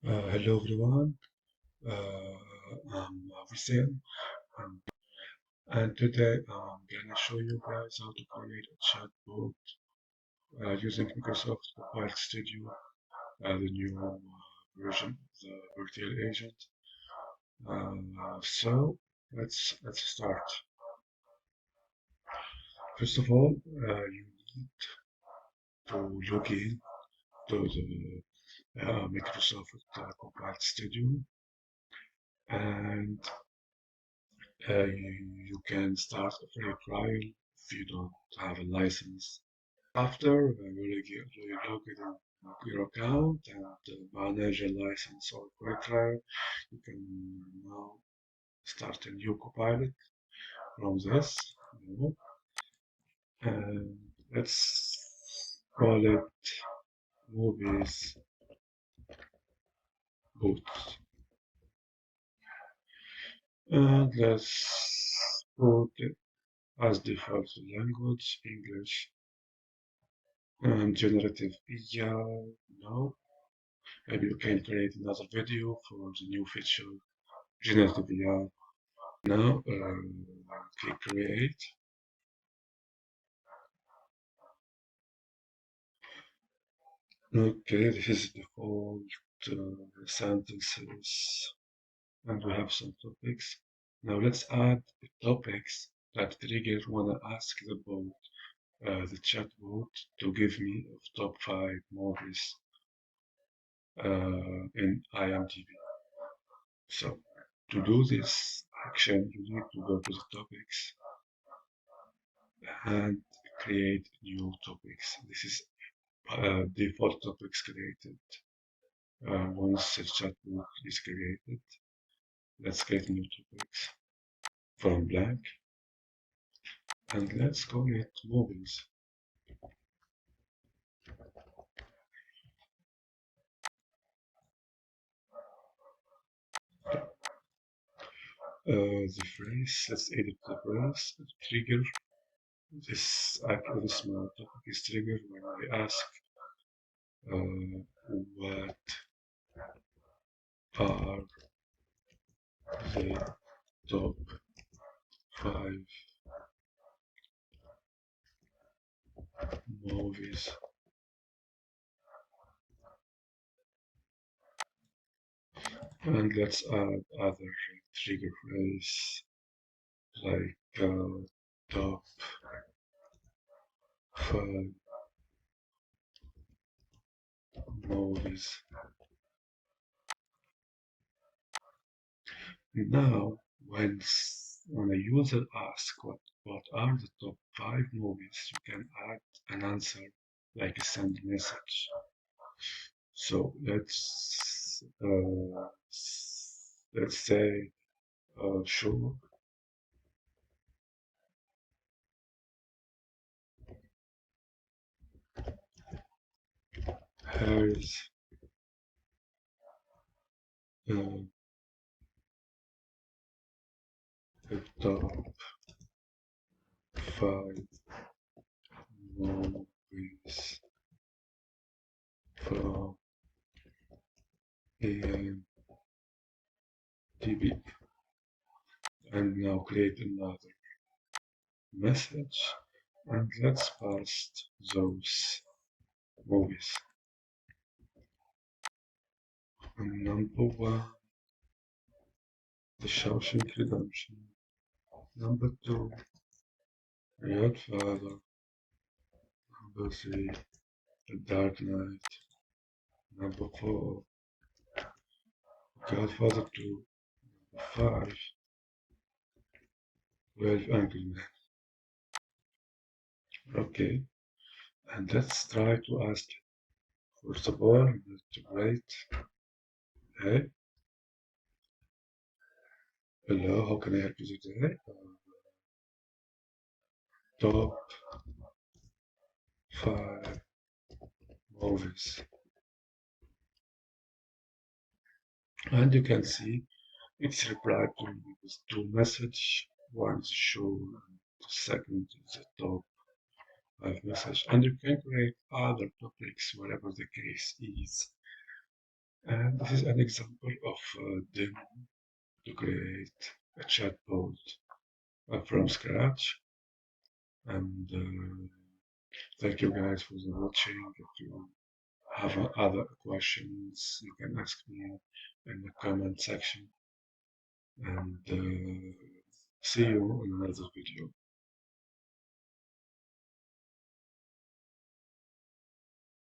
Hello everyone, I'm Hussein, um, and today I'm gonna show you guys how to create a chatbot using Microsoft Copilot Studio, the new version of the virtual agent. So let's start. First of all, you need to log in to the Microsoft Copilot Studio, and you can start a free trial if you don't have a license. After you log in your account and manage a license or free trial, you can now start a new Copilot from this. You know, and let's call it movies boots. And let's put it as default language English. And generative AI, no. Maybe you can create another video for the new feature, generative AI. Now, click create. Okay, this is default sentences, and we have some topics. Now let's add the topics that trigger when I ask the bot, the chatbot, to give me top 5 movies in IMDb. So to do this action, you need to go to the topics and create new topics. This is default topics created. Once the chatbot is created, let's create new topics from blank, and let's call it movies. The phrase, let's edit the phrase, trigger. This topic is triggered when I ask what are the top 5 movies. And let's add other trigger phrase like top 5 movies. Now, when a user asks what are the top 5 movies, you can add an answer like a send message. So let's say sure. Here's the top 5 movies from IMDb, and now create another message, and let's paste those movies. And number 1, The Shawshank Redemption. Number 2, The Godfather. Number 3, The Dark Knight. Number 4, Godfather 2. Number 5, 12 Angry Men. Okay, and let's try to ask it. First of all, let's write, hey, hello, how can I help you today? Top 5 movies. And you can see it's replied to me with 2 messages. One is show, and the second is the top 5 message. And you can create other topics, whatever the case is. And this is an example of a demo to create a chatbot from scratch. And thank you guys for the watching. If you have other questions, you can ask me in the comment section. And see you in another video.